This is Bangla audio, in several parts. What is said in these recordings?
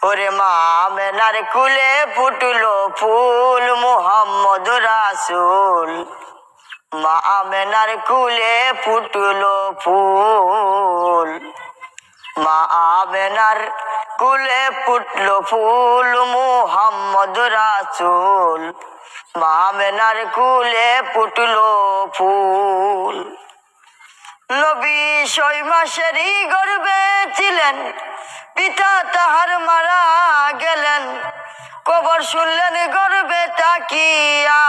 ওরে মা আমেনার কুলে ফুটলো ফুল মুহাম্মদ রাসূল। মা আমেনার কুলে ফুটলো ফুল, মা আমেনার কুলে ফুটলো ফুল মুহাম্মদ রাসূল। মা আমেনার কুলে ফুটলো ফুল। নবী 6 মাসেরই গর্ভে ছিলেন, পিতা তাহার মারা গেলেন। কবর শুনলেন গর্ভে তাকিয়া,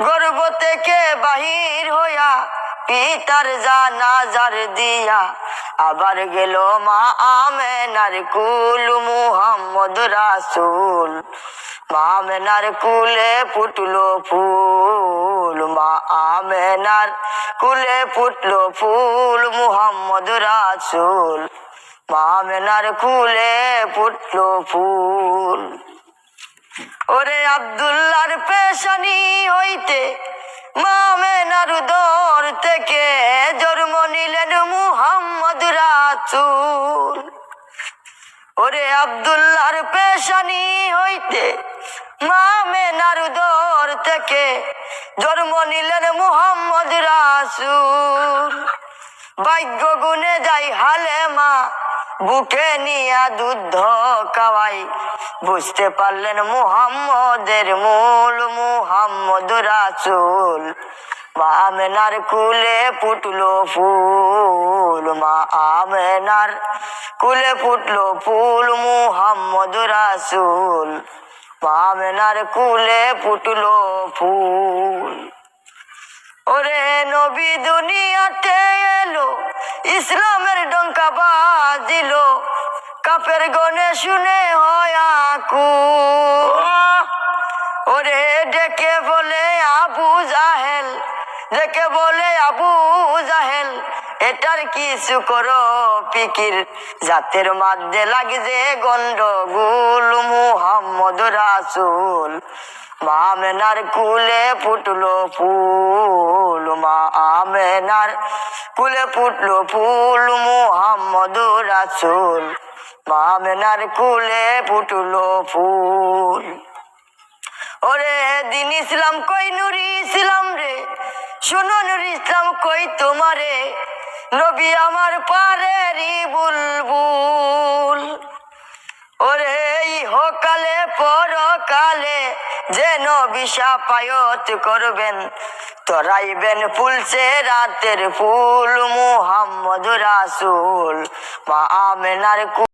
গর্ভ থেকে বাহির হইয়া পিতার জানাজার দিয়া আবার গেল মা আমেনার কুল মুহাম্মদ রাসূল। মা আমেনার কুলে ফুটলো ফুল, মা আমেনার কুলে ফুটলো ফুল মুহাম্মদ রাসূল। মা আমেনার কুলে ফুটলো ফুল। ওরে আব্দুল্লাহর পেশানি হইতে মা আমেনার উদর থেকে জন্ম নিলেন মুহাম্মদ রাসূল। ওরে আব্দুল্লাহর পেশানি হইতে মা আমেনার উদর থেকে জন্ম নিলেন মুহাম্মদ রাসূল। ভাগ্য গুনে যাই হালেমা বুকে নিয়া দুধ খাওয়াই, বুঝতে পারলেন মুহাম্মদের মূল মুহাম্মদ রাসূল। মা আমেনার কুলে ফুটলো ফুল, মা আমেনার কুলে ফুটলো ফুল মুহাম্মদ রাসূল। মা আমেনার কুলে ফুটলো ফুল। ওরে নবী দুনিয়াতে এলো, ইসলামের ডঙ্কা বাজিলো, কাফের গনে শুনে হয় আকুল। ওরে ডেকে বলে আবু জাহেল, ডেকে বলে আবু জাহেল, এটার কিছু করো ফিকির, জাতের মধ্যে লাগছে গন্ডগোল মুহাম্মদ রাসূল। মা আমেনার কুলে ফুটলো ফুল, মা আমেনার কুলে ফুটলো ফুল মুহাম্মদ রাসূল। মা আমেনার কুলে ফুটলো ফুল। ওরে দিন ইসলাম কই নুরি ইসলাম রে, শোনো নুরি ইসলাম কই তোমারে, নবী আমার পারেরই বুলবুল। ওরে ইহকালে পরকালে যেন বিশাপায়ত করবেন, তরাইবেন ফুলছে রাতের ফুল মুহাম্মদ রাসূল। মা আমেনার